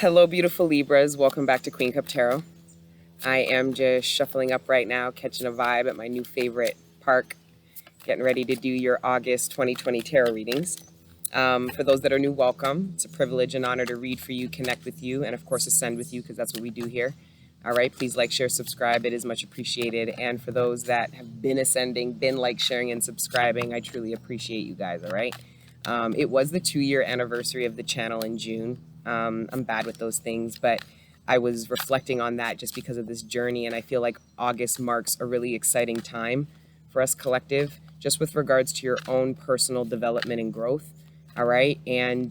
Hello, beautiful Libras. Welcome back to Queen Cup Tarot. I am just shuffling up right now, catching a vibe at my new favorite park, getting ready to do your August 2020 tarot readings. For those that are new, welcome. It's a privilege and honor to read for you, connect with you, and of course ascend with you, because that's what we do here. All right, please like, share, subscribe. It is much appreciated. And for those that have been ascending, been like, sharing, and subscribing, I truly appreciate you guys, all right? It was the 2-year anniversary of the channel in June. I'm bad with those things, but I was reflecting on that just because of this journey, and I feel like August marks a really exciting time for us collective, just with regards to your own personal development and growth. All right. And,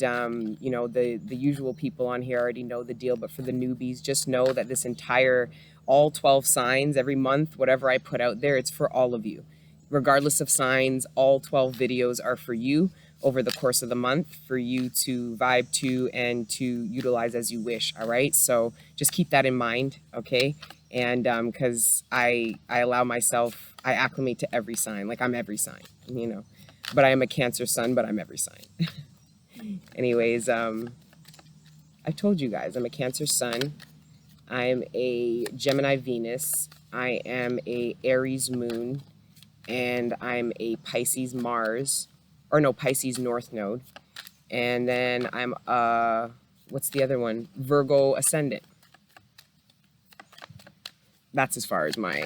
you know, the usual people on here already know the deal, but for the newbies, just know that this entire, all 12 signs every month, whatever I put out there, it's for all of you. Regardless of signs, all 12 videos are for you over the course of the month for you to vibe to and to utilize as you wish. All right. So just keep that in mind. Okay. And because I allow myself, I acclimate to every sign. Like I'm every sign, you know, but I am a Cancer sun, but I'm every sign. Anyways, I told you guys I'm a Cancer sun. I'm a Gemini Venus. I am a Aries moon, and I'm a Pisces Mars, or no, Pisces North Node. And then I'm what's the other one? Virgo ascendant. That's as far as my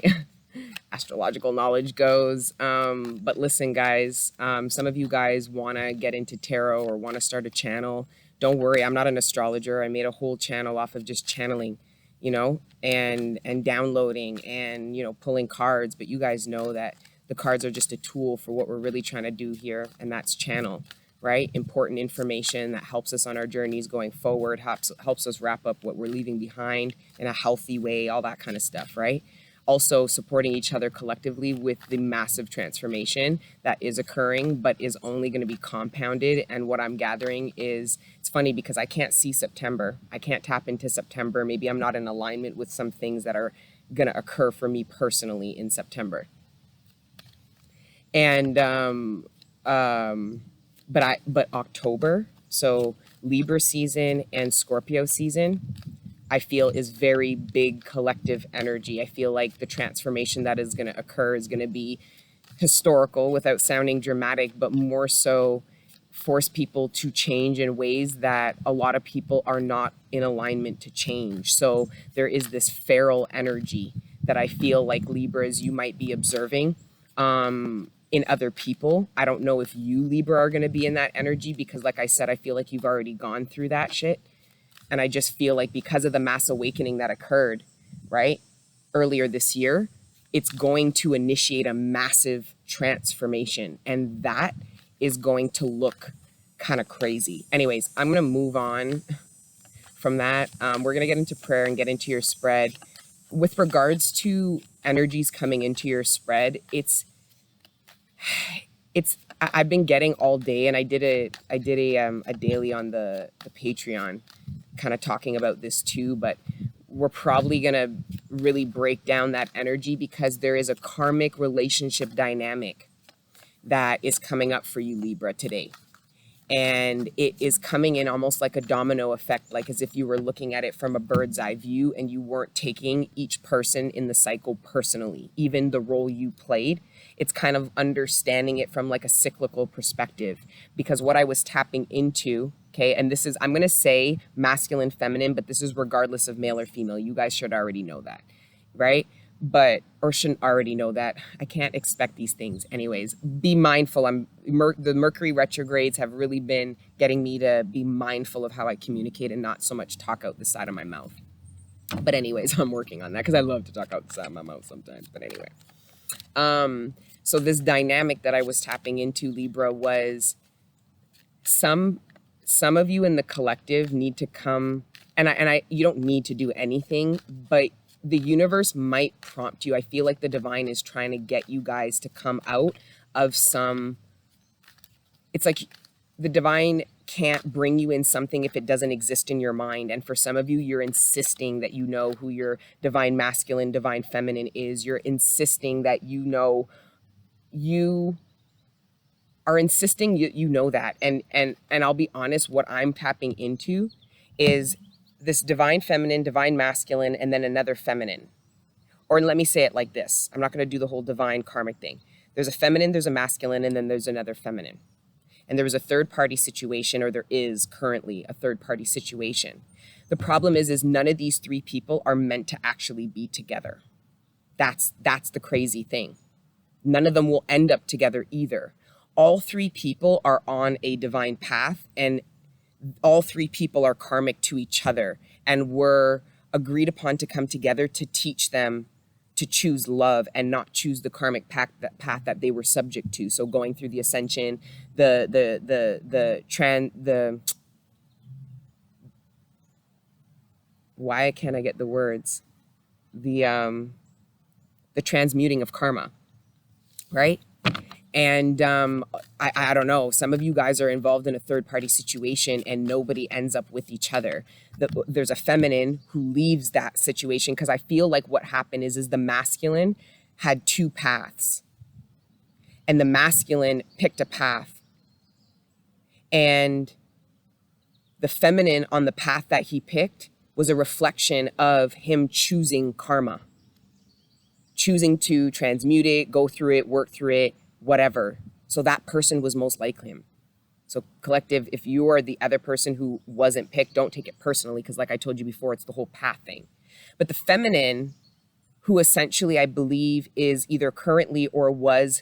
astrological knowledge goes. But listen, guys, some of you guys want to get into tarot or want to start a channel. Don't worry, I'm not an astrologer. I made a whole channel off of just channeling, you know, and downloading and, you know, pulling cards. But you guys know that the cards are just a tool for what we're really trying to do here, and that's channel, right? Important information that helps us on our journeys going forward, helps us wrap up what we're leaving behind in a healthy way, all that kind of stuff, right? Also supporting each other collectively with the massive transformation that is occurring, but is only going to be compounded. And what I'm gathering is, it's funny because I can't see September. I can't tap into September. Maybe I'm not in alignment with some things that are going to occur for me personally in September. And, but October, so Libra season and Scorpio season, I feel is very big collective energy. I feel like the transformation that is going to occur is going to be historical without sounding dramatic, but more so force people to change in ways that a lot of people are not in alignment to change. So there is this feral energy that I feel like Libras, you might be observing in other people. I don't know if you Libra are going to be in that energy because, like I said, I feel like you've already gone through that shit. And I just feel like because of the mass awakening that occurred, right, earlier this year, it's going to initiate a massive transformation. And that is going to look kind of crazy. Anyways, I'm going to move on from that. We're going to get into prayer and get into your spread. With regards to energies coming into your spread, I've been getting all day, and I did a daily on the Patreon, kind of talking about this too, but we're probably going to really break down that energy because there is a karmic relationship dynamic that is coming up for you, Libra, today. And it is coming in almost like a domino effect, like as if you were looking at it from a bird's eye view and you weren't taking each person in the cycle personally, even the role you played. It's kind of understanding it from like a cyclical perspective, because what I was tapping into, okay, and this is, I'm going to say masculine, feminine, but this is regardless of male or female. You guys should already know that, right? But, or shouldn't already know that. I can't expect these things. Anyways, be mindful. The Mercury retrogrades have really been getting me to be mindful of how I communicate and not so much talk out the side of my mouth. But anyways, I'm working on that because I love to talk out the side of my mouth sometimes. But anyway, so this dynamic that I was tapping into, Libra, was some of you in the collective need to come, and you don't need to do anything, but the universe might prompt you. I feel like the divine is trying to get you guys to come out of some, it's like the divine can't bring you in something if it doesn't exist in your mind. And for some of you, you're insisting that you know who your divine masculine, divine feminine is. You're insisting that you know, you are insisting you know that. And I'll be honest, what I'm tapping into is this divine feminine, divine masculine, and then another feminine. Or let me say it like this. I'm not going to do the whole divine karmic thing. There's a feminine, there's a masculine, and then there's another feminine. And there was a third party situation, or there is currently a third party situation. The problem is none of these three people are meant to actually be together. That's the crazy thing. None of them will end up together either. All three people are on a divine path, and all three people are karmic to each other and were agreed upon to come together to teach them to choose love and not choose the karmic path that they were subject to. So going through the ascension, why can't I get the words? The transmuting of karma, right? And I don't know, some of you guys are involved in a third party situation and nobody ends up with each other. There's a feminine who leaves that situation, because I feel like what happened is the masculine had two paths, and the masculine picked a path, and the feminine on the path that he picked was a reflection of him choosing karma, choosing to transmute it, go through it, work through it, whatever. So that person was most like him. So collective, if you are the other person who wasn't picked, don't take it personally, because like I told you before, it's the whole path thing. But the feminine, who essentially I believe is either currently or was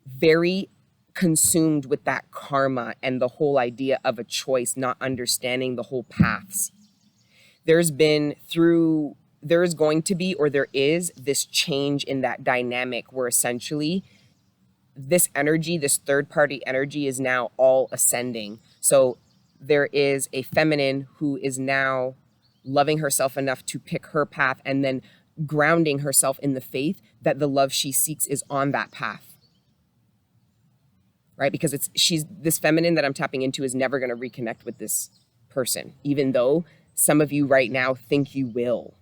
very consumed with that karma and the whole idea of a choice, not understanding the whole paths. There is going to be, or there is this change in that dynamic where essentially this energy, this third party energy, is now all ascending. So there is a feminine who is now loving herself enough to pick her path and then grounding herself in the faith that the love she seeks is on that path. Right? Because this feminine that I'm tapping into is never going to reconnect with this person, even though some of you right now think you will.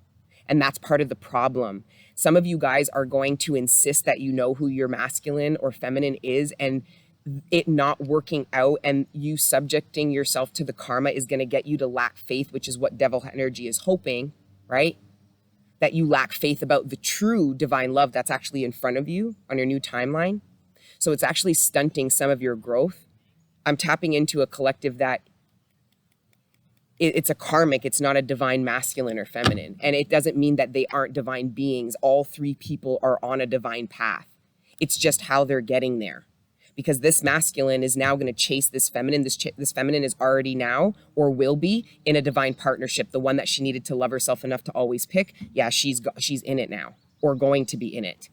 And that's part of the problem. Some of you guys are going to insist that you know who your masculine or feminine is, and it not working out and you subjecting yourself to the karma is going to get you to lack faith, which is what devil energy is hoping, right? That you lack faith about the true divine love that's actually in front of you on your new timeline. So it's actually stunting some of your growth. I'm tapping into a collective that it's a karmic, it's not a divine masculine or feminine. And it doesn't mean that they aren't divine beings. All three people are on a divine path. It's just how they're getting there. Because this masculine is now going to chase this feminine. This feminine is already now, or will be, in a divine partnership. The one that she needed to love herself enough to always pick. Yeah, she's in it now, or going to be in it.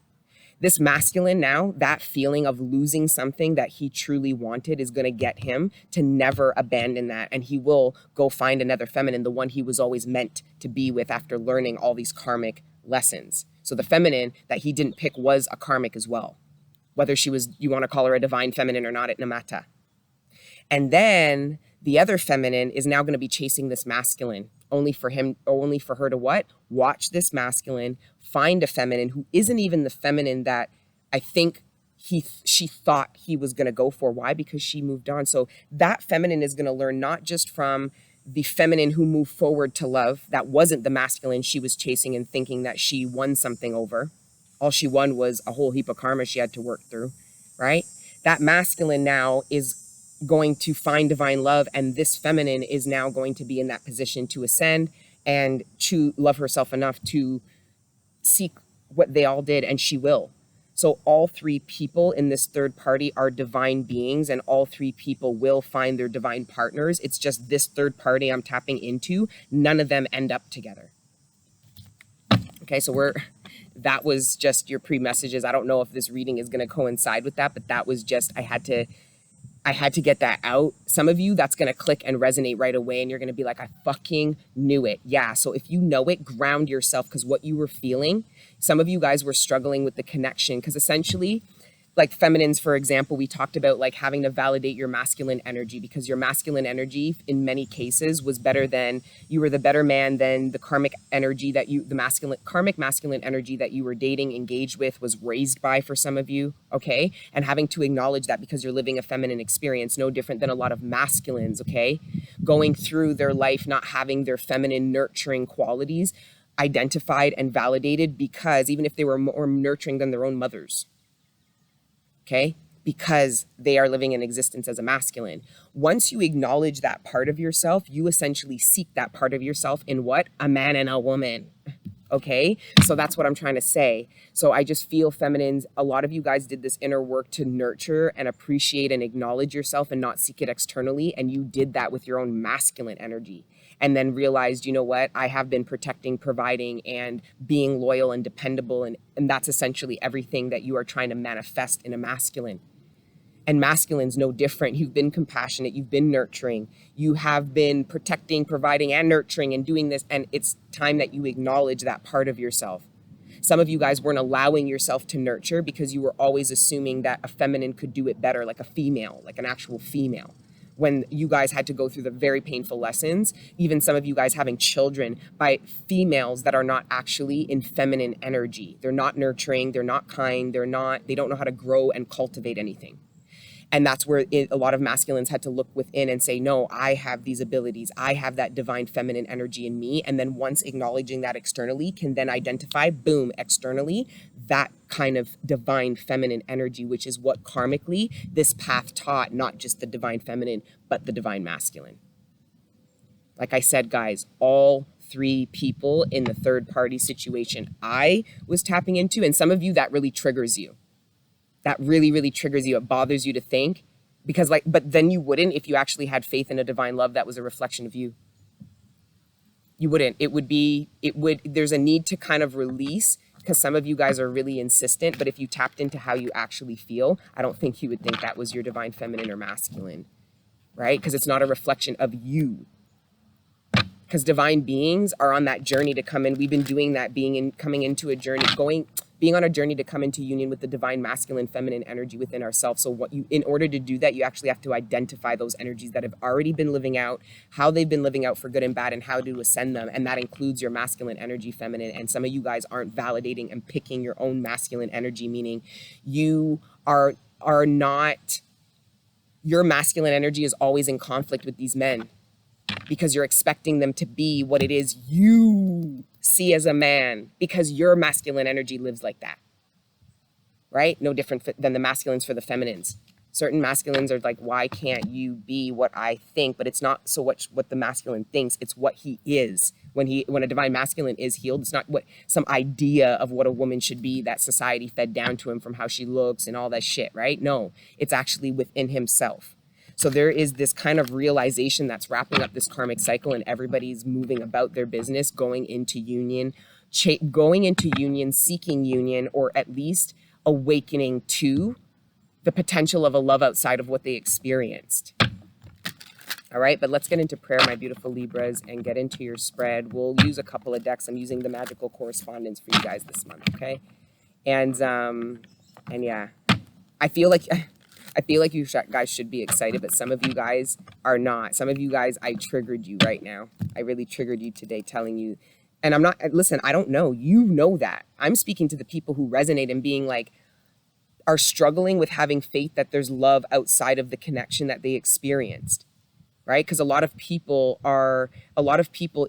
This masculine now, that feeling of losing something that he truly wanted is going to get him to never abandon that. And he will go find another feminine, the one he was always meant to be with after learning all these karmic lessons. So the feminine that he didn't pick was a karmic as well. Whether she was, you want to call her a divine feminine or not, it no matter. And then the other feminine is now going to be chasing this masculine, only for her to what? Watch this masculine, find a feminine who isn't even the feminine that I think she thought he was going to go for. Why? Because she moved on. So that feminine is going to learn not just from the feminine who moved forward to love, that wasn't the masculine she was chasing and thinking that she won something over. All she won was a whole heap of karma she had to work through, right? That masculine now is going to find divine love, and this feminine is now going to be in that position to ascend and to love herself enough to seek what they all did, and she will. So all three people in this third party are divine beings, and all three people will find their divine partners. It's just this third party I'm tapping into, none of them end up together. Okay, so that was just your pre-messages. I don't know if this reading is going to coincide with that, but that was just, I had to get that out. Some of you, that's going to click and resonate right away, and you're going to be like, I fucking knew it. Yeah, so if you know it, ground yourself, because what you were feeling, some of you guys were struggling with the connection, because essentially, like feminines, for example, we talked about like having to validate your masculine energy, because your masculine energy in many cases was better than, you were the better man than the karmic energy that karmic masculine energy that you were dating, engaged with, was raised by for some of you, okay? And having to acknowledge that because you're living a feminine experience, no different than a lot of masculines, okay? going through their life not having their feminine nurturing qualities identified and validated, because even if they were more nurturing than their own mothers, okay, because they are living in existence as a masculine. Once you acknowledge that part of yourself, you essentially seek that part of yourself in what? A man and a woman. Okay, so that's what I'm trying to say. So I just feel feminines, a lot of you guys did this inner work to nurture and appreciate and acknowledge yourself and not seek it externally. And you did that with your own masculine energy. And then realized, you know what, I have been protecting, providing, and being loyal and dependable. And that's essentially everything that you are trying to manifest in a masculine. And masculine's no different. You've been compassionate, you've been nurturing, you have been protecting, providing, and nurturing and doing this. And it's time that you acknowledge that part of yourself. Some of you guys weren't allowing yourself to nurture because you were always assuming that a feminine could do it better, like a female, like an actual female. When you guys had to go through the very painful lessons, even some of you guys having children by females that are not actually in feminine energy. They're not nurturing, they're not kind, they don't know how to grow and cultivate anything. And that's where a lot of masculines had to look within and say, no, I have these abilities. I have that divine feminine energy in me. And then once acknowledging that externally can then identify, boom, externally, that kind of divine feminine energy, which is what karmically this path taught, not just the divine feminine, but the divine masculine. Like I said, guys, all three people in the third party situation I was tapping into, and some of you that really triggers you. That really, really triggers you. It bothers you to think, because but then you wouldn't if you actually had faith in a divine love that was a reflection of you. You wouldn't. There's a need to kind of release, because some of you guys are really insistent, but if you tapped into how you actually feel, I don't think you would think that was your divine feminine or masculine, right? Because it's not a reflection of you. Because divine beings are on that journey to come in. We've been doing that, coming into a journey, being on a journey to come into union with the divine masculine feminine energy within ourselves. So in order to do that, you actually have to identify those energies that have already been living out, how they've been living out for good and bad, and how to ascend them. And that includes your masculine energy, feminine. And some of you guys aren't validating and picking your own masculine energy, meaning you are not, your masculine energy is always in conflict with these men, because you're expecting them to be what it is you see as a man, because your masculine energy lives like that, right? No different than the masculines for the feminines. Certain masculines are like, why can't you be what I think? But it's not so much what the masculine thinks, it's what he is. When a divine masculine is healed, it's not what some idea of what a woman should be that society fed down to him from how she looks and all that shit, right? No, it's actually within himself. So there is this kind of realization that's wrapping up this karmic cycle, and everybody's moving about their business, going into union, seeking union, or at least awakening to the potential of a love outside of what they experienced. All right, but let's get into prayer, my beautiful Libras, and get into your spread. We'll use a couple of decks. I'm using the magical correspondence for you guys this month, okay? And yeah, I feel like you guys should be excited, but some of you guys are not. Some of you guys, I triggered you right now. I really triggered you today, telling you, and I'm not, listen, I don't know. You know that. I'm speaking to the people who resonate and being like, are struggling with having faith that there's love outside of the connection that they experienced, right? Because a lot of people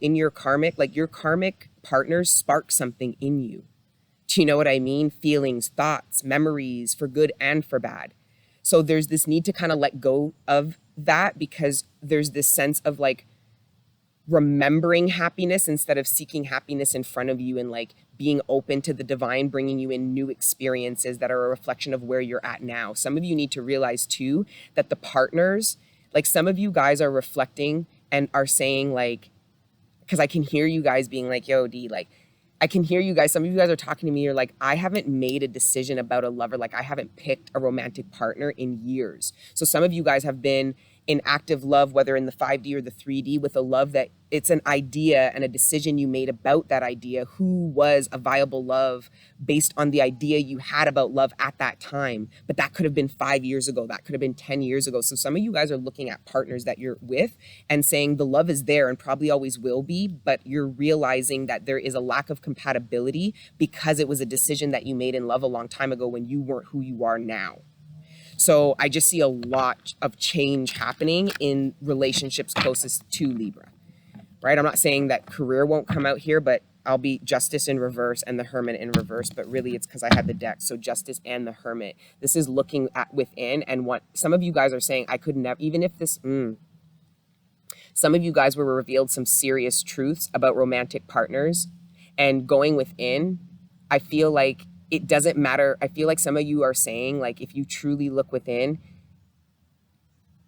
in your karmic partners spark something in you. Do you know what I mean? Feelings, thoughts, memories, for good and for bad. So there's this need to kind of let go of that, because there's this sense of like remembering happiness instead of seeking happiness in front of you, and like being open to the divine bringing you in new experiences that are a reflection of where you're at now. Some of you need to realize too that the partners, like some of you guys are reflecting and are saying like, because I can hear you guys being like, yo, D, like, I can hear you guys. Some of you guys are talking to me. You're like, I haven't made a decision about a lover. Like I haven't picked a romantic partner in years. So some of you guys have been in active love, whether in the 5D or the 3D, with a love that it's an idea and a decision you made about that idea, who was a viable love based on the idea you had about love at that time. But that could have been 5 years ago. That could have been 10 years ago. So some of you guys are looking at partners that you're with and saying the love is there and probably always will be, but you're realizing that there is a lack of compatibility because it was a decision that you made in love a long time ago when you weren't who you are now. So I just see a lot of change happening in relationships closest to Libra, right? I'm not saying that career won't come out here, but I'll be Justice in reverse and the Hermit in reverse, but really it's because I had the deck. So Justice and the Hermit. This is looking at within, and what some of you guys are saying, I could never, even if this, some of you guys were revealed some serious truths about romantic partners and going within. I feel like it doesn't matter. I feel like some of you are saying, like, if you truly look within,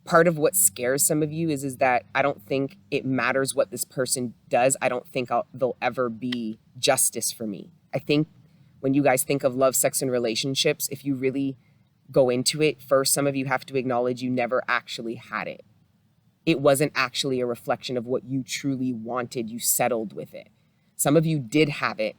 part of what scares some of you is that I don't think it matters what this person does. I don't think there'll ever be justice for me. I think when you guys think of love, sex, and relationships, if you really go into it, first, some of you have to acknowledge you never actually had it. It wasn't actually a reflection of what you truly wanted. You settled with it. Some of you did have it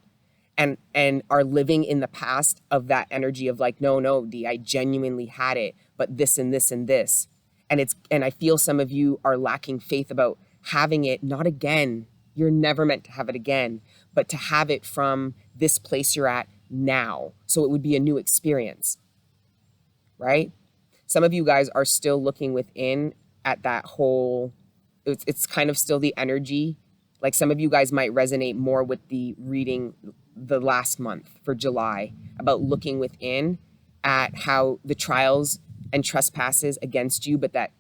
and are living in the past of that energy of like, no, Dee, I genuinely had it, but this and this and this. And I feel some of you are lacking faith about having it, not again. You're never meant to have it again, but to have it from this place you're at now. So it would be a new experience, right? Some of you guys are still looking within at that whole, it's kind of still the energy. Like some of you guys might resonate more with the reading the last month for July about looking within at how the trials and trespasses against you, but that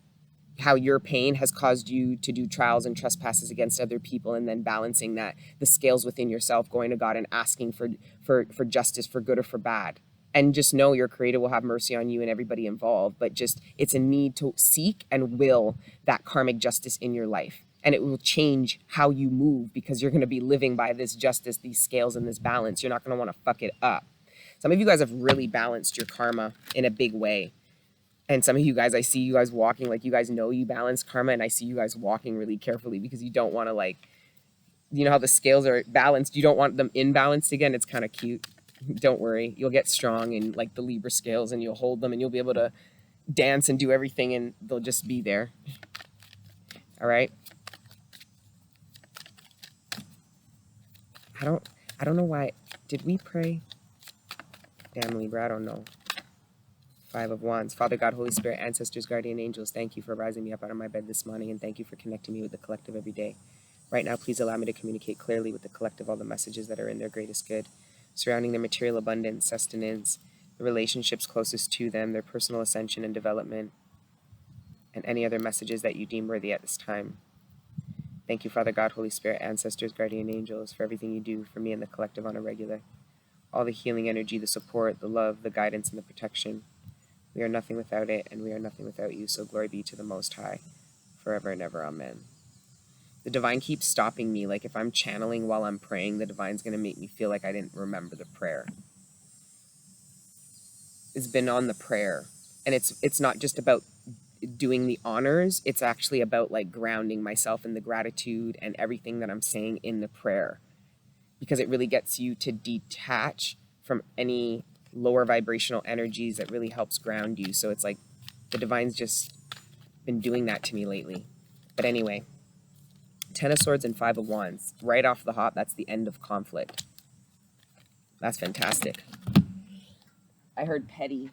how your pain has caused you to do trials and trespasses against other people, and then balancing that, the scales within yourself, going to God and asking for justice, for good or for bad. And just know your creator will have mercy on you and everybody involved, but just it's a need to seek and will that karmic justice in your life. And it will change how you move because you're going to be living by this justice, these scales, and this balance. You're not going to want to fuck it up. Some of you guys have really balanced your karma in a big way. And some of you guys, I see you guys walking like you guys know you balance karma, and I see you guys walking really carefully because you don't want to, like, you know how the scales are balanced. You don't want them imbalanced again. It's kind of cute. Don't worry. You'll get strong in like the Libra scales, and you'll hold them, and you'll be able to dance and do everything, and they'll just be there. All right. I don't know why. Did we pray? Damn, Libra, I don't know. 5 of Wands. Father God, Holy Spirit, ancestors, guardian angels, thank you for rising me up out of my bed this morning, and thank you for connecting me with the collective every day. Right now, please allow me to communicate clearly with the collective all the messages that are in their greatest good, surrounding their material abundance, sustenance, the relationships closest to them, their personal ascension and development, and any other messages that you deem worthy at this time. Thank you, Father God, Holy Spirit, ancestors, guardian angels, for everything you do for me and the collective on a regular. All the healing energy, the support, the love, the guidance, and the protection. We are nothing without it, and we are nothing without you, so glory be to the Most High, forever and ever. Amen. The divine keeps stopping me. Like if I'm channeling while I'm praying, the divine's going to make me feel like I didn't remember the prayer. It's been on the prayer. And it's not just about doing the honors. It's actually about like grounding myself in the gratitude and everything that I'm saying in the prayer. Because it really gets you to detach from any lower vibrational energies. That really helps ground you. So it's like the divine's just been doing that to me lately. But anyway, 10 of Swords and 5 of Wands. Right off the hop, that's the end of conflict. That's fantastic. I heard petty.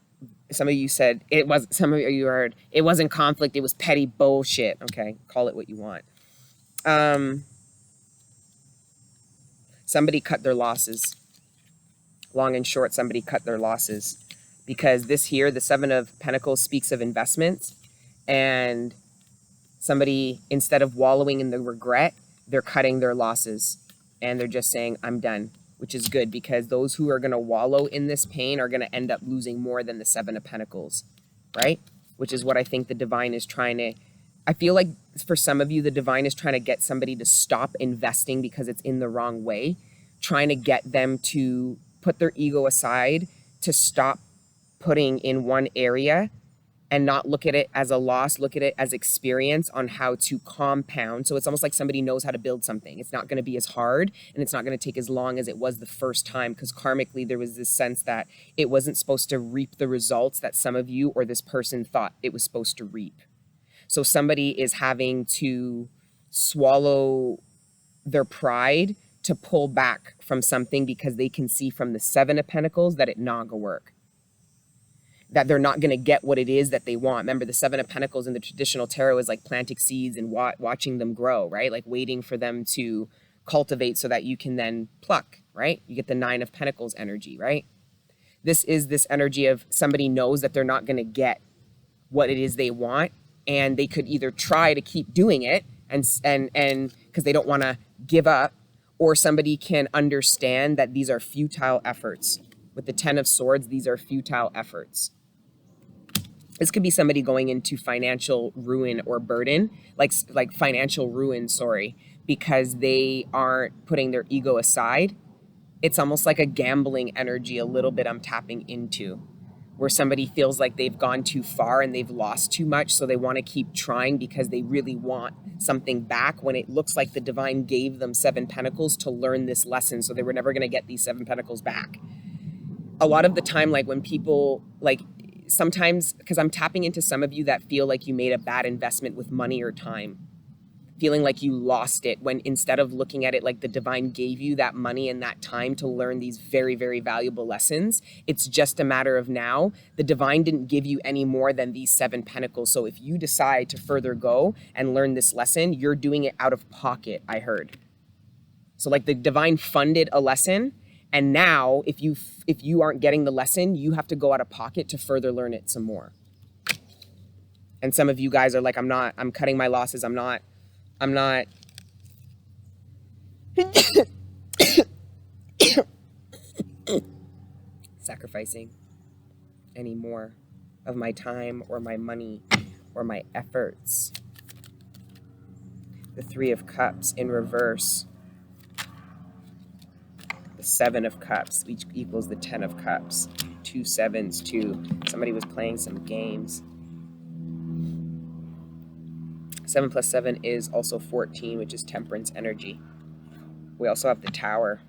Some of you said it was, some of you heard it wasn't conflict, it was petty bullshit. Okay, call it what you want. Somebody cut their losses. Long and short, somebody cut their losses. Because this here, the 7 of Pentacles speaks of investments, and somebody, instead of wallowing in the regret, they're cutting their losses and they're just saying, I'm done, which is good because those who are going to wallow in this pain are going to end up losing more than the 7 of Pentacles, right? Which is what I think the divine is trying to, I feel like for some of you, the divine is trying to get somebody to stop investing because it's in the wrong way, trying to get them to put their ego aside, to stop putting in one area and not look at it as a loss, look at it as experience on how to compound. So it's almost like somebody knows how to build something. It's not going to be as hard, and it's not going to take as long as it was the first time, because karmically there was this sense that it wasn't supposed to reap the results that some of you or this person thought it was supposed to reap. So somebody is having to swallow their pride to pull back from something because they can see from the 7 of Pentacles that it not gonna work. that they're not going to get what it is that they want. Remember, the Seven of Pentacles in the traditional tarot is like planting seeds and watching them grow, right? Like waiting for them to cultivate so that you can then pluck, right? You get the Nine of Pentacles energy, right? This is this energy of somebody knows that they're not going to get what it is they want, and they could either try to keep doing it and because they don't want to give up, or somebody can understand that these are futile efforts. With the Ten of Swords, these are futile efforts. This could be somebody going into financial ruin or burden, like financial ruin, sorry, because they aren't putting their ego aside. It's almost like a gambling energy a little bit I'm tapping into, where somebody feels like they've gone too far and they've lost too much, so they want to keep trying because they really want something back, when it looks like the divine gave them Seven Pentacles to learn this lesson, so they were never going to get these Seven Pentacles back. A lot of the time, like when people, like sometimes, because I'm tapping into some of you that feel like you made a bad investment with money or time, feeling like you lost it, when instead of looking at it like the divine gave you that money and that time to learn these very, very valuable lessons, it's just a matter of now. The divine didn't give you any more than these Seven Pentacles. So if you decide to further go and learn this lesson, you're doing it out of pocket, I heard. So like the divine funded a lesson, and now if you aren't getting the lesson, you have to go out of pocket to further learn it some more. And some of you guys are like, I'm cutting my losses. I'm not sacrificing any more of my time or my money or my efforts. The Three of Cups in reverse. The Seven of Cups, which equals the Ten of Cups. 2 sevens, 2. Somebody was playing some games. 7 plus 7 is also 14, which is temperance energy. We also have the Tower.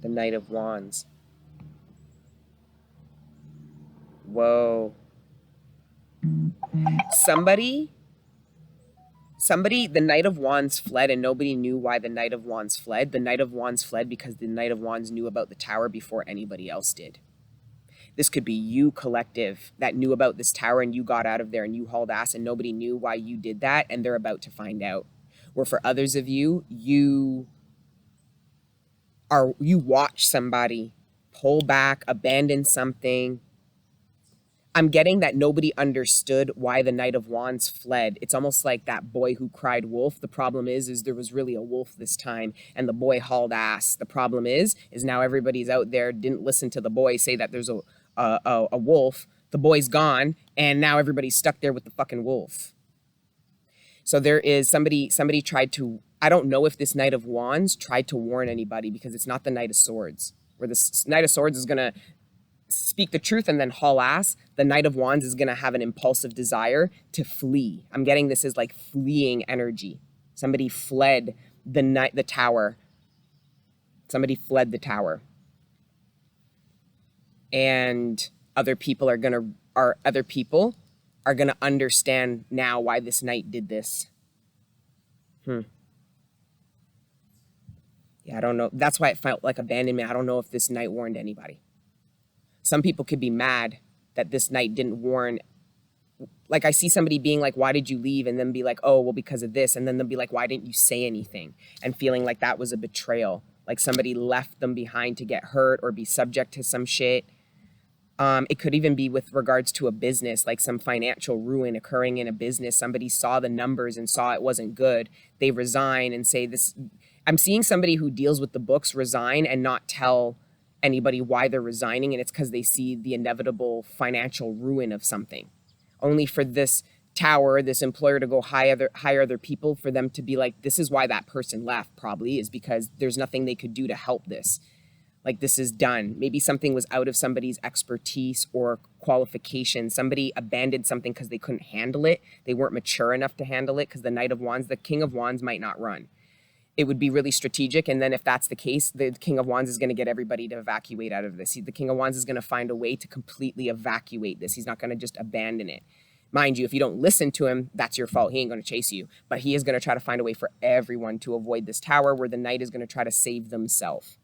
The Knight of Wands. Whoa. Somebody, the Knight of Wands fled, and nobody knew why the Knight of Wands fled. The Knight of Wands fled because the Knight of Wands knew about the Tower before anybody else did. This could be you, collective, that knew about this tower and you got out of there and you hauled ass and nobody knew why you did that, and they're about to find out. Where for others of you, you watch somebody pull back, abandon something. I'm getting that nobody understood why the Knight of Wands fled. It's almost like that boy who cried wolf. The problem is there was really a wolf this time and the boy hauled ass. The problem is now everybody's out there, didn't listen to the boy say that there's a wolf. The boy's gone and now everybody's stuck there with the fucking wolf. So there is somebody tried to, I don't know if this Knight of Wands tried to warn anybody, because it's not the Knight of Swords, where the Knight of Swords is going to speak the truth and then haul ass. The Knight of Wands is going to have an impulsive desire to flee. I'm getting this as like fleeing energy. Somebody fled the tower. Somebody fled the tower. And other people are going to understand now why this knight did this. Yeah, I don't know. That's why it felt like abandonment. I don't know if this knight warned anybody. Some people could be mad that this knight didn't warn. Like I see somebody being like, why did you leave? And then be like, oh, well, because of this. And then they'll be like, why didn't you say anything? And feeling like that was a betrayal. Like somebody left them behind to get hurt or be subject to some shit. It could even be with regards to a business, like some financial ruin occurring in a business. Somebody saw the numbers and saw it wasn't good. They resign and say this. I'm seeing somebody who deals with the books resign and not tell anybody why they're resigning, and it's because they see the inevitable financial ruin of something. Only for this tower, this employer to go hire other people, for them to be like, this is why that person left, probably is because there's nothing they could do to help this. Like, this is done. Maybe something was out of somebody's expertise or qualification. Somebody abandoned something because they couldn't handle it. They weren't mature enough to handle it, because the Knight of Wands, the King of Wands might not run. It would be really strategic. And then if that's the case, the King of Wands is going to get everybody to evacuate out of this. The King of Wands is going to find a way to completely evacuate this. He's not going to just abandon it. Mind you, if you don't listen to him, that's your fault. He ain't going to chase you. But he is going to try to find a way for everyone to avoid this tower, where the Knight is going to try to save themselves.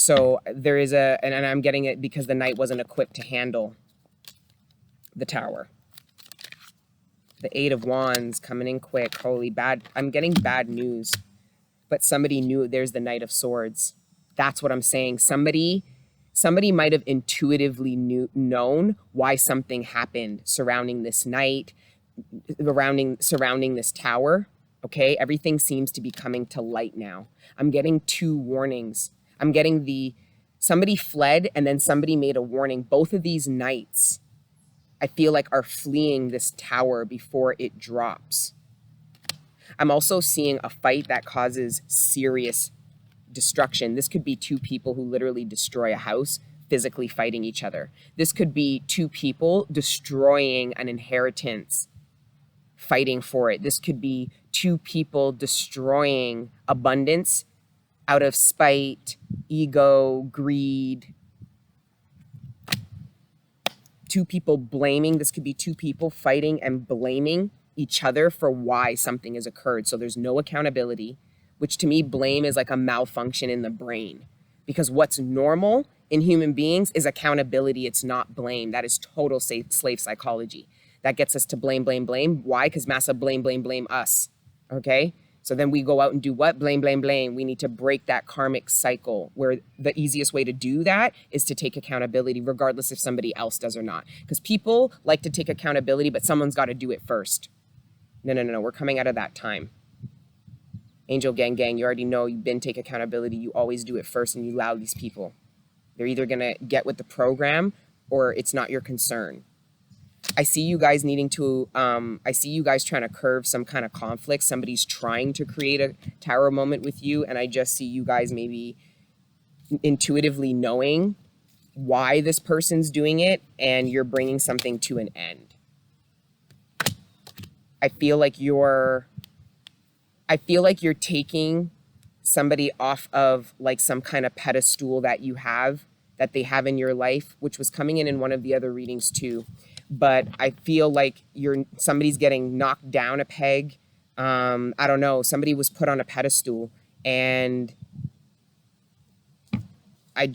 So there is and I'm getting it because the Knight wasn't equipped to handle the Tower. The Eight of Wands coming in quick. Holy bad. I'm getting bad news. But somebody knew. There's the Knight of Swords. That's what I'm saying. Somebody might have intuitively known why something happened surrounding this Knight, surrounding this Tower. Okay? Everything seems to be coming to light now. I'm getting two warnings. I'm getting somebody fled and then somebody made a warning. Both of these Knights, I feel like, are fleeing this Tower before it drops. I'm also seeing a fight that causes serious destruction. This could be two people who literally destroy a house, physically fighting each other. This could be two people destroying an inheritance, fighting for it. This could be two people destroying abundance out of spite, ego, greed. Two people blaming. This could be two people fighting and blaming each other for why something has occurred. So there's no accountability, which to me, blame is like a malfunction in the brain. Because what's normal in human beings is accountability. It's not blame. That is total slave psychology. That gets us to blame, blame, blame. Why? Because massa blame, blame, blame us. Okay? So then we go out and do what? Blame, blame, blame. We need to break that karmic cycle, where the easiest way to do that is to take accountability, regardless if somebody else does or not. Because people like to take accountability, but someone's got to do it first. No. We're coming out of that time. Angel gang, you already know you've been take accountability. You always do it first and you allow these people. They're either going to get with the program or it's not your concern. I see you guys needing to, I see you guys trying to curve some kind of conflict. Somebody's trying to create a Tower moment with you. And I just see you guys maybe intuitively knowing why this person's doing it and you're bringing something to an end. I feel like you're taking somebody off of like some kind of pedestal that they have in your life, which was coming in one of the other readings too. But I feel like somebody's getting knocked down a peg. I don't know. Somebody was put on a pedestal and I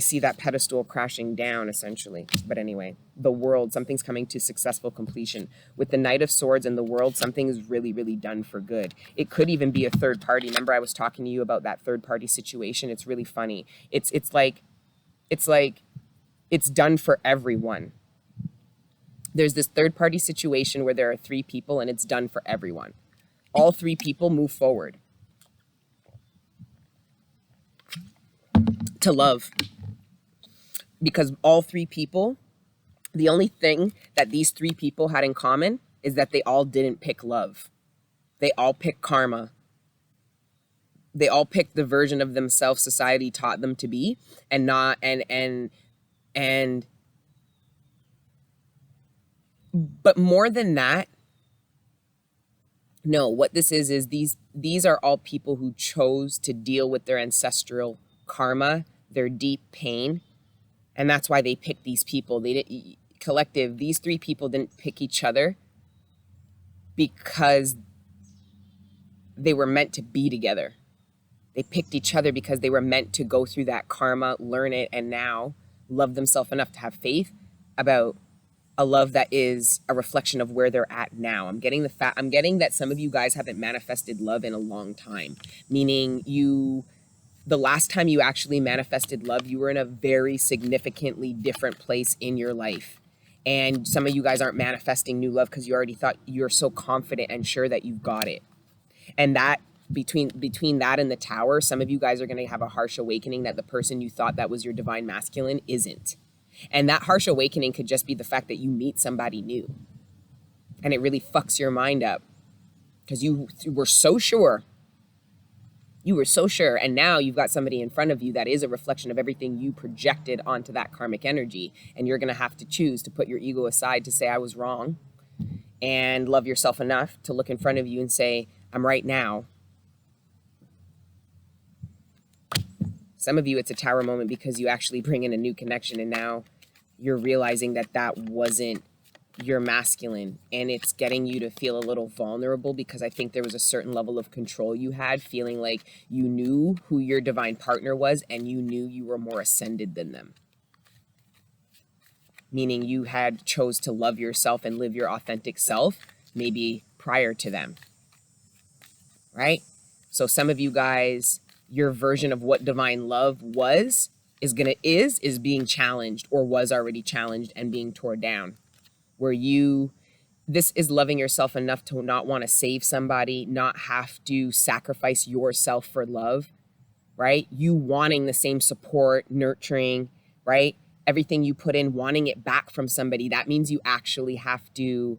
see that pedestal crashing down essentially. But anyway, the world, something's coming to successful completion. With the Knight of Swords and the world, something is really, really done for good. It could even be a third party. Remember I was talking to you about that third party situation? It's really funny. It's like it's done for everyone. There's this third party situation where there are three people and it's done for everyone. All three people move forward to love. Because all three people, the only thing that these three people had in common is that they all didn't pick love. They all picked karma. They all picked the version of themselves society taught them to be, and not but more than that, no, what this is these are all people who chose to deal with their ancestral karma, their deep pain. And that's why they picked these people. These three people didn't pick each other because they were meant to be together. They picked each other because they were meant to go through that karma, learn it, and now love themselves enough to have faith about a love that is a reflection of where they're at now. I'm getting that some of you guys haven't manifested love in a long time, meaning the last time you actually manifested love, you were in a very significantly different place in your life. And some of you guys aren't manifesting new love because you already thought you're so confident and sure that you've got it. And that between that and the Tower, some of you guys are going to have a harsh awakening that the person you thought that was your divine masculine isn't. And that harsh awakening could just be the fact that you meet somebody new. And it really fucks your mind up because you were so sure. You were so sure, and now you've got somebody in front of you that is a reflection of everything you projected onto that karmic energy, and you're going to have to choose to put your ego aside to say, I was wrong, and love yourself enough to look in front of you and say, I'm right now. Some of you, it's a Tower moment because you actually bring in a new connection, and now you're realizing that wasn't your masculine, and it's getting you to feel a little vulnerable, because I think there was a certain level of control you had, feeling like you knew who your divine partner was and you knew you were more ascended than them. Meaning you had chose to love yourself and live your authentic self maybe prior to them, right? So some of you guys, your version of what divine love is being challenged, or was already challenged and being torn down. Where this is loving yourself enough to not want to save somebody, not have to sacrifice yourself for love, right? You wanting the same support, nurturing, right? Everything you put in, wanting it back from somebody. That means you actually have to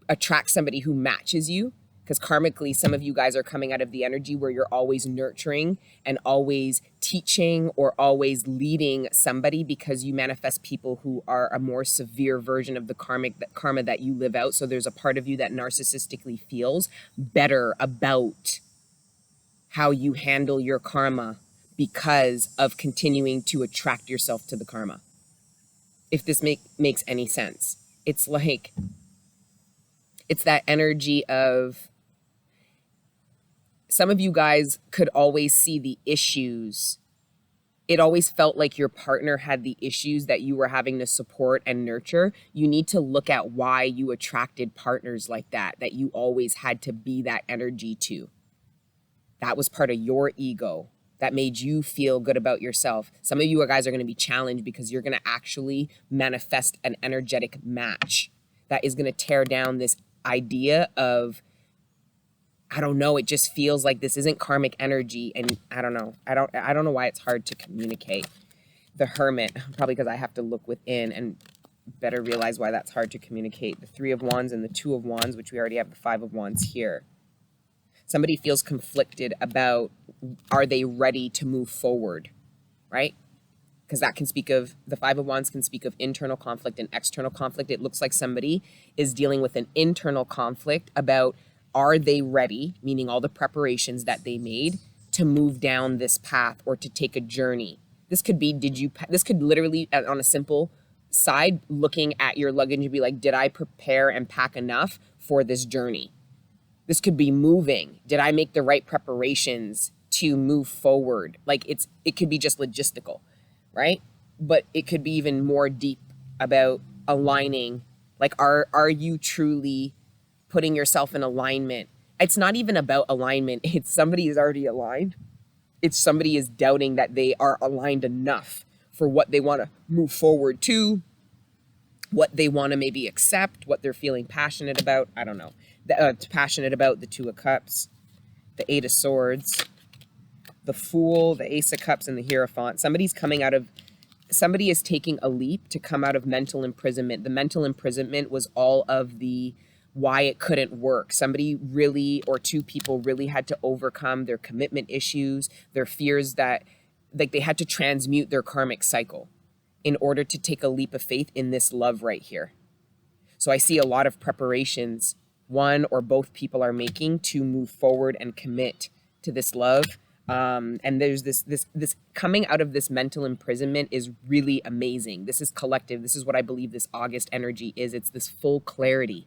attract somebody who matches you. Because karmically, some of you guys are coming out of the energy where you're always nurturing and always teaching or always leading somebody, because you manifest people who are a more severe version of the karma that you live out. So there's a part of you that narcissistically feels better about how you handle your karma because of continuing to attract yourself to the karma. If this makes any sense. It's like, it's that energy of, some of you guys could always see the issues. It always felt like your partner had the issues that you were having to support and nurture. You need to look at why you attracted partners like that you always had to be that energy to. That was part of your ego that made you feel good about yourself. Some of you guys are going to be challenged because you're going to actually manifest an energetic match that is going to tear down this idea of, I don't know, it just feels like this isn't karmic energy. And I don't know. I don't know why it's hard to communicate. The Hermit, probably because I have to look within and better realize why that's hard to communicate. The Three of Wands and the Two of Wands, which we already have the Five of Wands here. Somebody feels conflicted about, are they ready to move forward, right? Because that can speak of, the Five of Wands can speak of internal conflict and external conflict. It looks like somebody is dealing with an internal conflict about, are they ready, meaning all the preparations that they made to move down this path or to take a journey. This could be, this could literally, on a simple side, looking at your luggage and be like, did I prepare and pack enough for this journey? This could be moving. Did I make the right preparations to move forward? Like it could be just logistical, right? But it could be even more deep about aligning. Like, are you truly putting yourself in alignment? It's not even about alignment. It's somebody is already aligned. It's somebody is doubting that they are aligned enough for what they want to move forward to, what they want to maybe accept, what they're feeling passionate about. I don't know. Passionate about the Two of Cups, the Eight of Swords, the Fool, the Ace of Cups, and the Hierophant. Somebody is taking a leap to come out of mental imprisonment. The mental imprisonment was all of the why it couldn't work. Somebody really, or two people really had to overcome their commitment issues, their fears that, like, they had to transmute their karmic cycle in order to take a leap of faith in this love right here. So I see a lot of preparations one or both people are making to move forward and commit to this love. And there's this coming out of this mental imprisonment is really amazing. This is collective. This is what I believe this August energy is. It's this full clarity,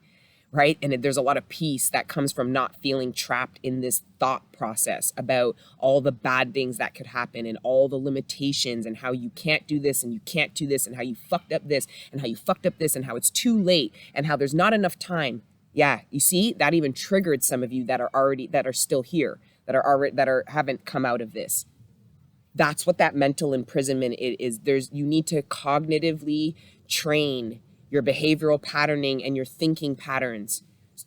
right? And there's a lot of peace that comes from not feeling trapped in this thought process about all the bad things that could happen and all the limitations and how you can't do this and you can't do this and how you fucked up this and how you fucked up this and how it's too late and how there's not enough time. Yeah, you see, that even triggered some of you that are still here, that haven't come out of this. That's what that mental imprisonment is. You need to cognitively train your behavioral patterning and your thinking patterns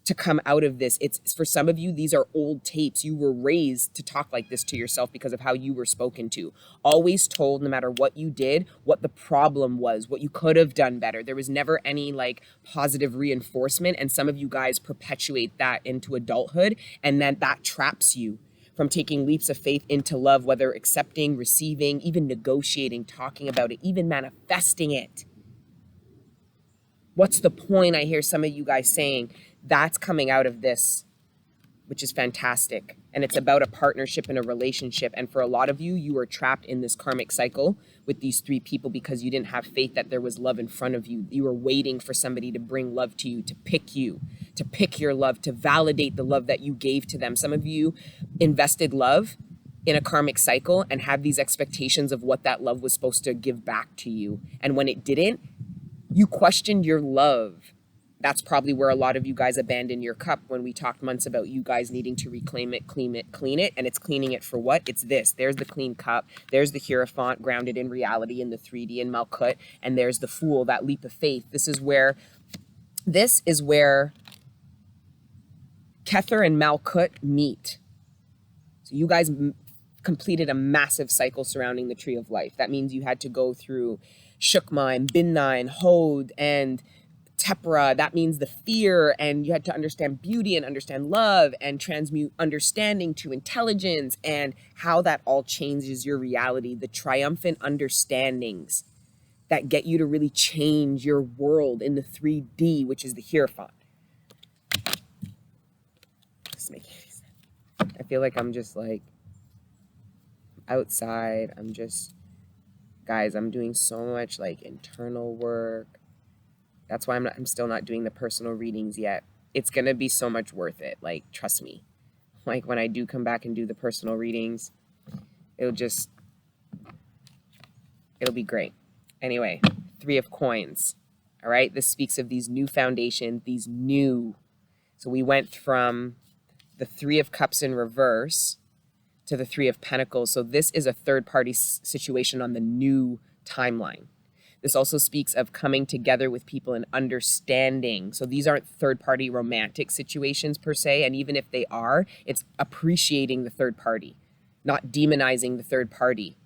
to come out of this. It's for some of you, these are old tapes. You were raised to talk like this to yourself because of how you were spoken to. Always told, no matter what you did, what the problem was, what you could have done better. There was never any like positive reinforcement. And some of you guys perpetuate that into adulthood. And then that traps you from taking leaps of faith into love, whether accepting, receiving, even negotiating, talking about it, even manifesting it. What's the point? I hear some of you guys saying that's coming out of this, which is fantastic. And it's about a partnership and a relationship. And for a lot of you, you are trapped in this karmic cycle with these 3 people because you didn't have faith that there was love in front of you. You were waiting for somebody to bring love to you, to pick your love, to validate the love that you gave to them. Some of you invested love in a karmic cycle and have these expectations of what that love was supposed to give back to you. And when it didn't, you questioned your love. That's probably where a lot of you guys abandoned your cup when we talked months about you guys needing to reclaim it, clean it. And it's cleaning it for what? It's this. There's the clean cup. There's the Hierophant grounded in reality in the 3D in Malkut. And there's the Fool, that leap of faith. This is where Kether and Malkut meet. So you guys completed a massive cycle surrounding the Tree of Life. That means you had to go through Shukma and Binna and Hod and Tepra. That means the fear, and you had to understand beauty and understand love and transmute understanding to intelligence, and how that all changes your reality. The triumphant understandings that get you to really change your world in the 3D, which is the Hierophant. Doesn't make any sense. I feel like I'm just like outside. Guys, I'm doing so much like internal work. That's why I'm still not doing the personal readings yet. It's going to be so much worth it. Like, trust me. Like, when I do come back and do the personal readings, it'll be great. Anyway, 3 of Coins. All right. This speaks of these new foundations, So we went from the 3 of Cups in reverse to the 3 of Pentacles. So this is a third party situation on the new timeline. This also speaks of coming together with people and understanding. So these aren't third-party romantic situations per se, and even if they are, it's appreciating the third party, not demonizing the third party,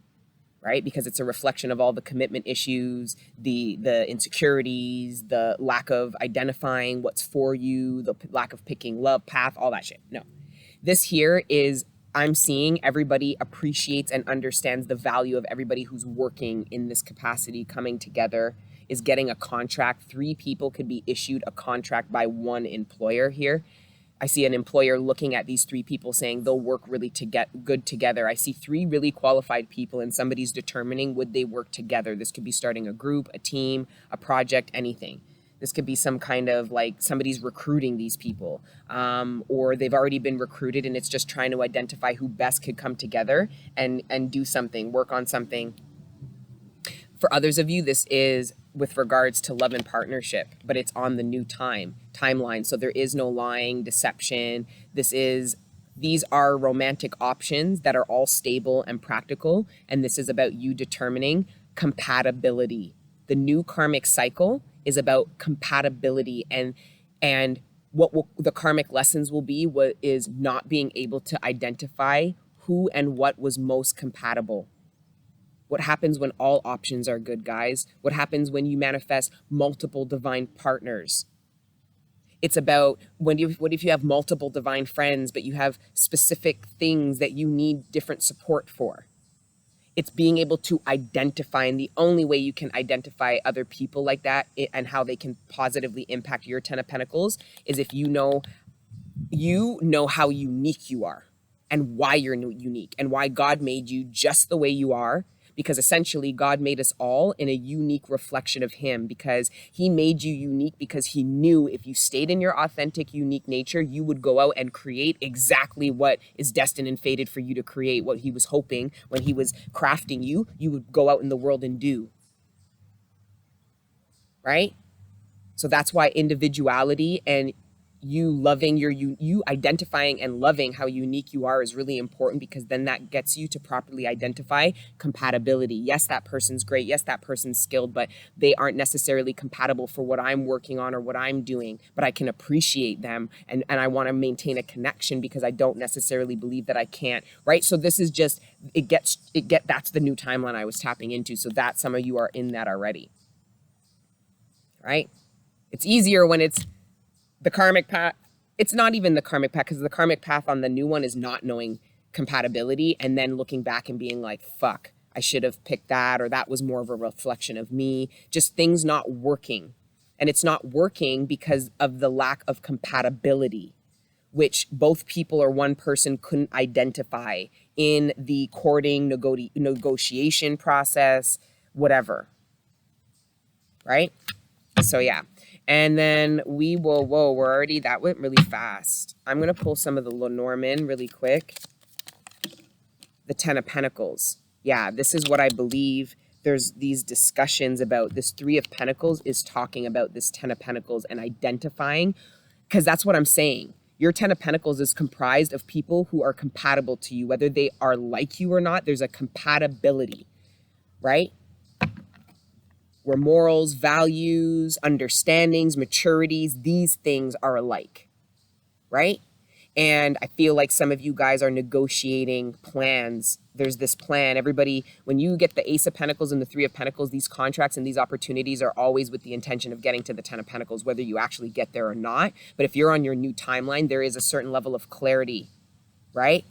right? Because it's a reflection of all the commitment issues, the insecurities, the lack of identifying what's for you, the lack of picking love path, all that shit. No. This here is, I'm seeing everybody appreciates and understands the value of everybody who's working in this capacity, coming together, is getting a contract. 3 people could be issued a contract by 1 employer here. I see an employer looking at these 3 people saying they'll work really to get good together. I see 3 really qualified people, and somebody's determining would they work together. This could be starting a group, a team, a project, anything. This could be some kind of like somebody's recruiting these people, or they've already been recruited and it's just trying to identify who best could come together and do something, work on something. For others of you, this is with regards to love and partnership, but it's on the new timeline. So there is no lying, deception. These are romantic options that are all stable and practical. And this is about you determining compatibility. The new karmic cycle is about compatibility, and what the karmic lessons will be is not being able to identify who and what was most compatible. What happens when all options are good, guys? What happens when you manifest multiple divine partners? It's about what if you have multiple divine friends, but you have specific things that you need different support for? It's being able to identify, and the only way you can identify other people like that and how they can positively impact your 10 of Pentacles is if you know how unique you are and why you're unique and why God made you just the way you are. Because essentially God made us all in a unique reflection of him, because he made you unique because he knew if you stayed in your authentic, unique nature, you would go out and create exactly what is destined and fated for you to create, what he was hoping when he was crafting you, you would go out in the world and do. Right? So that's why individuality and you loving you identifying and loving how unique you are is really important, because then that gets you to properly identify compatibility. Yes, that person's great. Yes, that person's skilled, but they aren't necessarily compatible for what I'm working on or what I'm doing, but I can appreciate them. And I want to maintain a connection because I don't necessarily believe that I can't, right? So this is just, that's the new timeline I was tapping into. So that some of you are in that already, right? It's easier when it's the karmic path. It's not even the karmic path, because the karmic path on the new one is not knowing compatibility and then looking back and being like, fuck, I should have picked that, or that was more of a reflection of me. Just things not working. And it's not working because of the lack of compatibility. which both people or one person couldn't identify in the courting, negotiation process, whatever, right? So yeah. And then we will, whoa, that went really fast. I'm going to pull some of the Lenormand really quick. The Ten of Pentacles. Yeah, this is what I believe. There's these discussions about this Three of Pentacles is talking about this Ten of Pentacles and identifying, because that's what I'm saying. Your Ten of Pentacles is comprised of people who are compatible to you, whether they are like you or not. There's a compatibility, right? Where morals, values, understandings, maturities, these things are alike, right? And I feel like some of you guys are negotiating plans. There's this plan. Everybody, when you get the Ace of Pentacles and the Three of Pentacles, these contracts and these opportunities are always with the intention of getting to the Ten of Pentacles, whether you actually get there or not. But if you're on your new timeline, there is a certain level of clarity, right?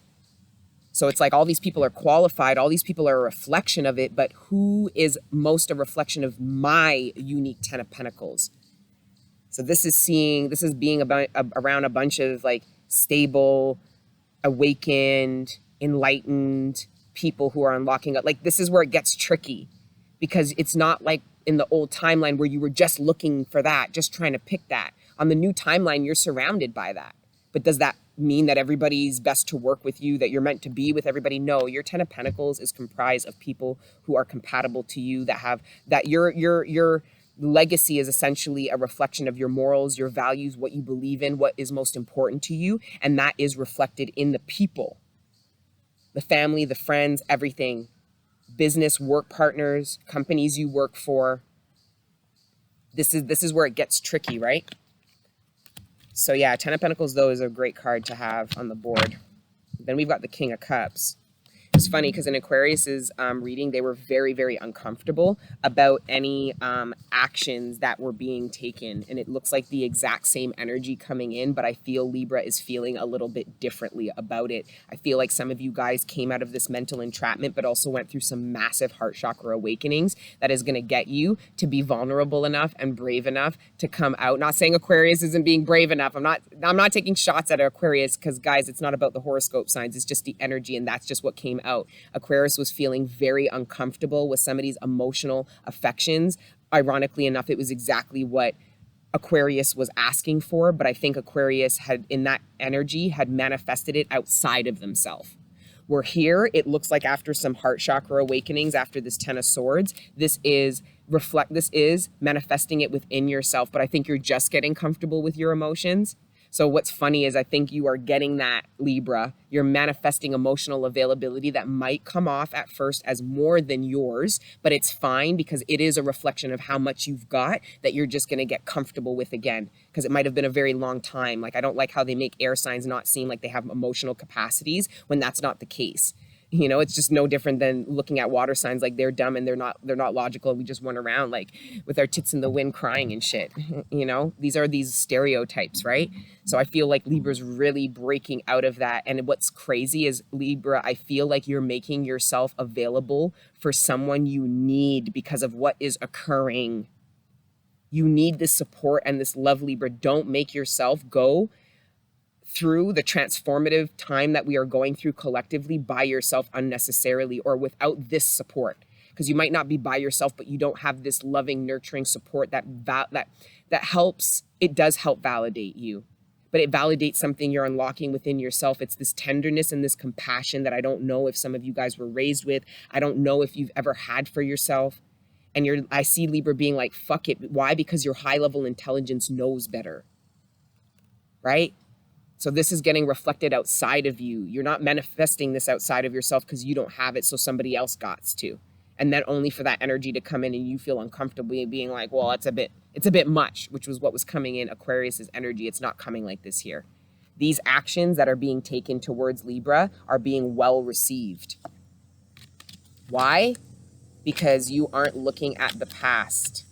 So it's like all these people are qualified. All these people are a reflection of it. But who is most a reflection of my unique Ten of Pentacles? So this is being around a bunch of like stable, awakened, enlightened people who are unlocking up. Like this is where it gets tricky, because it's not like in the old timeline where you were just looking for that, just trying to pick that. On the new timeline, you're surrounded by that. But does that mean that everybody's best to work with you, that you're meant to be with everybody? No, your Ten of Pentacles is comprised of people who are compatible to you, that have that your legacy is essentially a reflection of your morals, your values, what you believe in, what is most important to you, and that is reflected in the people, the family, the friends, everything, business, work partners, companies you work for. This is where it gets tricky, right? So yeah, Ten of Pentacles, though, is a great card to have on the board. Then we've got the King of Cups. It's funny because in Aquarius's reading, they were very, very uncomfortable about any actions that were being taken. And it looks like the exact same energy coming in, but I feel Libra is feeling a little bit differently about it. I feel like some of you guys came out of this mental entrapment, but also went through some massive heart chakra awakenings that is going to get you to be vulnerable enough and brave enough to come out. Not saying Aquarius isn't being brave enough. I'm not taking shots at Aquarius, because guys, it's not about the horoscope signs. It's just the energy, and that's just what came out. Aquarius was feeling very uncomfortable with somebody's emotional affections. Ironically enough, it was exactly what Aquarius was asking for, but I think Aquarius had, in that energy, had manifested it outside of themselves. We're here, it looks like after some heart chakra awakenings, after this Ten of Swords, this is manifesting it within yourself, but I think you're just getting comfortable with your emotions. So what's funny is I think you are getting that, Libra. You're manifesting emotional availability that might come off at first as more than yours, but it's fine because it is a reflection of how much you've got that you're just going to get comfortable with again, because it might have been a very long time. Like, I don't like how they make air signs not seem like they have emotional capacities when that's not the case. You know, it's just no different than looking at water signs like they're dumb and they're not logical. We just went around like with our tits in the wind crying and shit. You know, these are these stereotypes, right? So I feel like Libra's really breaking out of that. And what's crazy is, Libra, I feel like you're making yourself available for someone you need because of what is occurring. You need this support and this love, Libra. Don't make yourself go through the transformative time that we are going through collectively by yourself unnecessarily or without this support. Because you might not be by yourself, but you don't have this loving, nurturing support that helps. It does help validate you, but it validates something you're unlocking within yourself. It's this tenderness and this compassion that I don't know if some of you guys were raised with. I don't know if you've ever had for yourself. And I see Libra being like, fuck it. Why? Because your high level intelligence knows better, right? So this is getting reflected outside of you. You're not manifesting this outside of yourself because you don't have it, so somebody else got to. And then only for that energy to come in and you feel uncomfortable being like, well, it's a bit much, which was what was coming in Aquarius's energy. It's not coming like this here. These actions that are being taken towards Libra are being well received. Why? Because you aren't looking at the past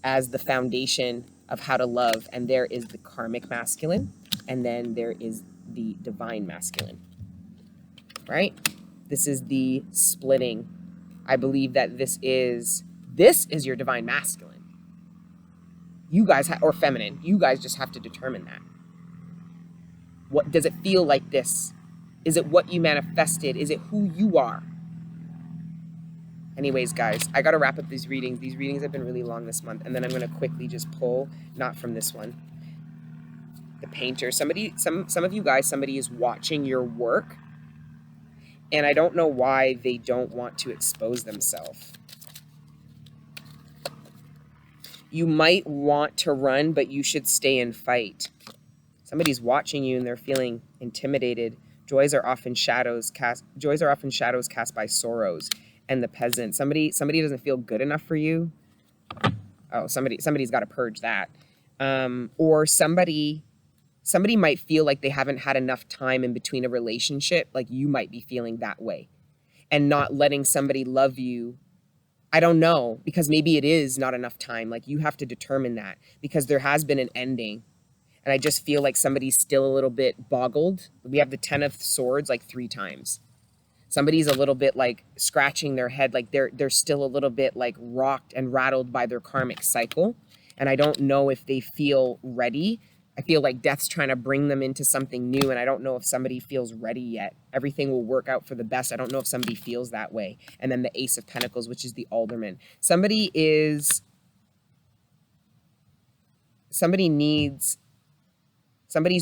as the foundation of how to love. And there is the karmic masculine. And then there is the divine masculine, right? This is the splitting. I believe that this is your divine masculine. You guys or feminine. You guys just have to determine that. What does it feel like this? Is it what you manifested? Is it who you are? Anyways, guys, I got to wrap up these readings. These readings have been really long this month. And then I'm going to quickly just pull, not from this one, the painter. Some of you guys, somebody is watching your work. And I don't know why they don't want to expose themselves. You might want to run, but you should stay and fight. Somebody's watching you and they're feeling intimidated. Joys are often shadows cast by sorrows. And the peasant. Somebody doesn't feel good enough for you. Oh, somebody's got to purge that. Or somebody might feel like they haven't had enough time in between a relationship. Like you might be feeling that way. And not letting somebody love you. I don't know, because maybe it is not enough time. Like you have to determine that, because there has been an ending. And I just feel like somebody's still a little bit boggled. We have the 10 of Swords like 3 times. Somebody's a little bit like scratching their head, like they're still a little bit like rocked and rattled by their karmic cycle. And I don't know if they feel ready. I feel like death's trying to bring them into something new, and I don't know if somebody feels ready yet. Everything will work out for the best. I don't know if somebody feels that way. And then the Ace of Pentacles, which is the Alderman. Somebody's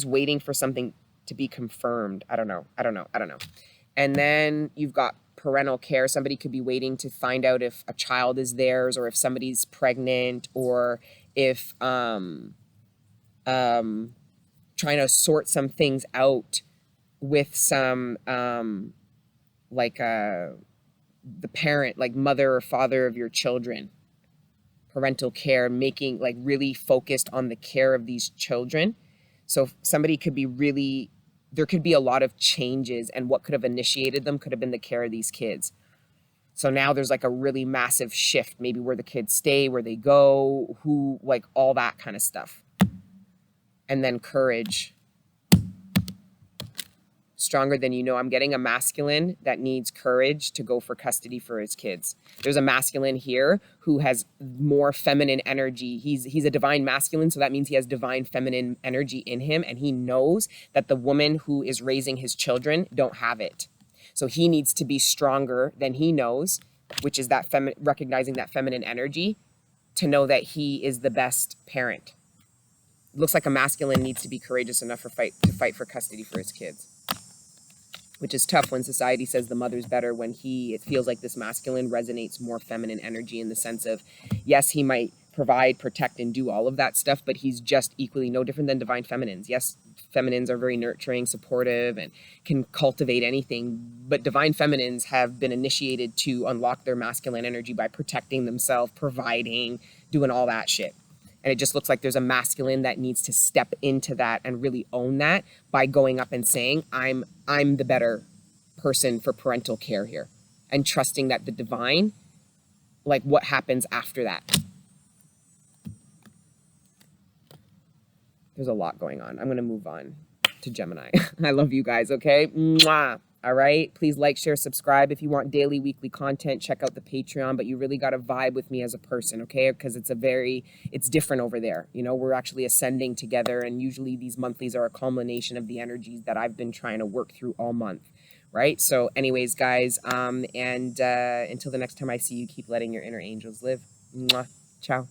waiting for something to be confirmed. I don't know. And then you've got parental care. Somebody could be waiting to find out if a child is theirs, or if somebody's pregnant, or if trying to sort some things out with some the parent, like mother or father of your children. Parental care, making like really focused on the care of these children. So somebody could be really, there could be a lot of changes, and what could have initiated them could have been the care of these kids. So now there's like a really massive shift, maybe where the kids stay, where they go, who, like all that kind of stuff. And then courage. Stronger than you know. I'm getting a masculine that needs courage to go for custody for his kids. There's a masculine here who has more feminine energy. He's a divine masculine, so that means he has divine feminine energy in him, and he knows that the woman who is raising his children don't have it. So he needs to be stronger than he knows, which is that recognizing that feminine energy, to know that he is the best parent. It looks like a masculine needs to be courageous enough to fight for custody for his kids. Which is tough when society says the mother's better, when it feels like this masculine resonates more feminine energy, in the sense of, yes, he might provide, protect, and do all of that stuff, but he's just equally no different than divine feminines. Yes, feminines are very nurturing, supportive, and can cultivate anything, but divine feminines have been initiated to unlock their masculine energy by protecting themselves, providing, doing all that shit. And it just looks like there's a masculine that needs to step into that and really own that by going up and saying, I'm the better person for parental care here, and trusting that the divine, like what happens after that. There's a lot going on. I'm going to move on to Gemini. I love you guys. Okay. Mwah. All right. Please like, share, subscribe. If you want daily, weekly content, check out the Patreon, but you really got to vibe with me as a person. Okay. Because it's different over there. You know, we're actually ascending together. And usually these monthlies are a culmination of the energies that I've been trying to work through all month. Right. So anyways, guys, until the next time I see you, keep letting your inner angels live. Mwah. Ciao.